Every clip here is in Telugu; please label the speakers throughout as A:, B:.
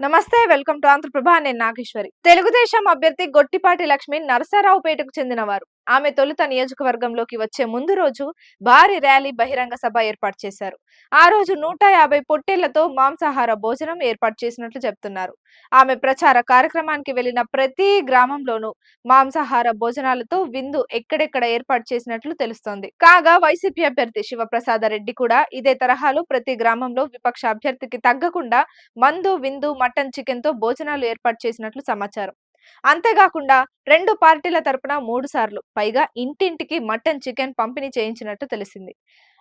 A: నమస్తే, వెల్కమ్ టు ఆంధ్రప్రభ. నేను నాగేశ్వరి. తెలుగుదేశం అభ్యర్థి గొట్టిపాటి లక్ష్మి నరసరావుపేటకు చెందినవారు. ఆమె తొలుత నియోజకవర్గంలోకి వచ్చే ముందు రోజు భారీ ర్యాలీ, బహిరంగ సభ ఏర్పాటు చేశారు. ఆ రోజు 150 పొట్టేళ్లతో మాంసాహార భోజనం ఏర్పాటు చేసినట్లు చెప్తున్నారు. ఆమె ప్రచార కార్యక్రమానికి వెళ్లిన ప్రతి గ్రామంలోనూ మాంసాహార భోజనాలతో విందు ఎక్కడెక్కడ ఏర్పాటు చేసినట్లు తెలుస్తోంది. కాగా వైసీపీ అభ్యర్థి శివప్రసాద రెడ్డి కూడా ఇదే తరహాలో ప్రతి గ్రామంలో విపక్ష అభ్యర్థికి తగ్గకుండా మందు, విందు, మటన్, చికెన్ తో భోజనాలు ఏర్పాటు చేసినట్లు సమాచారం. అంతేకాకుండా రెండు పార్టీల తరపున 3 సార్లు పైగా ఇంటింటికి మటన్, చికెన్ పంపిణీ చేయించినట్టు తెలిసింది.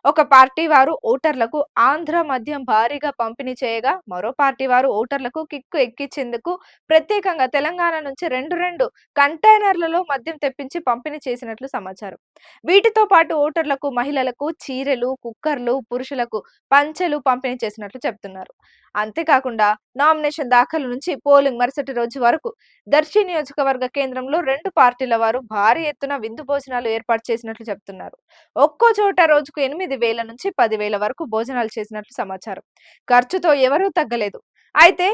A: ఒక పార్టీ వారు ఓటర్లకు ఆంధ్ర మద్యం భారీగా పంపిణీ చేయగా, మరో పార్టీ వారు ఓటర్లకు కిక్కు ఎక్కించేందుకు ప్రత్యేకంగా తెలంగాణ నుంచి రెండు కంటైనర్లలో మద్యం తెప్పించి పంపిణీ చేసినట్లు సమాచారం. వీటితో పాటు ఓటర్లకు, మహిళలకు చీరెలు, కుక్కర్లు, పురుషులకు పంచెలు పంపిణీ చేసినట్లు చెప్తున్నారు. అంతేకాకుండా నామినేషన్ దాఖలు నుంచి పోలింగ్ మరుసటి రోజు వరకు దర్శి నియోజకవర్గ కేంద్రంలో రెండు పార్టీల వారు భారీ ఎత్తున విందు భోజనాలు ఏర్పాటు చేసినట్లు చెప్తున్నారు. ఒక్కో చోట రోజుకు 8,000 నుంచి 10,000 వరకు భోజనాలు చేసినట్లు సమాచారం. ఖర్చుతో ఎవరూ తగ్గలేదు. అయితే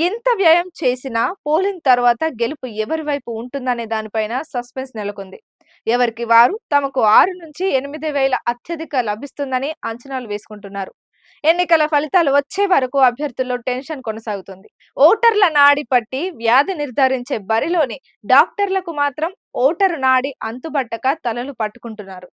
A: ఇంత వ్యయం చేసినా పోలింగ్ తర్వాత గెలుపు ఎవరి వైపు ఉంటుందనే దానిపైన సస్పెన్స్ నెలకొంది. ఎవరికి వారు తమకు 6 నుంచి 8,000 అత్యధిక లభిస్తుందని అంచనాలు వేసుకుంటున్నారు. ఎన్నికల ఫలితాలు వచ్చే వరకు అభ్యర్థుల్లో టెన్షన్ కొనసాగుతుంది. ఓటర్ల నాడి పట్టి వ్యాధి నిర్ధారించే బరిలోని డాక్టర్లకు మాత్రం ఓటరు నాడి అంతుబట్టక తలలు పట్టుకుంటున్నారు.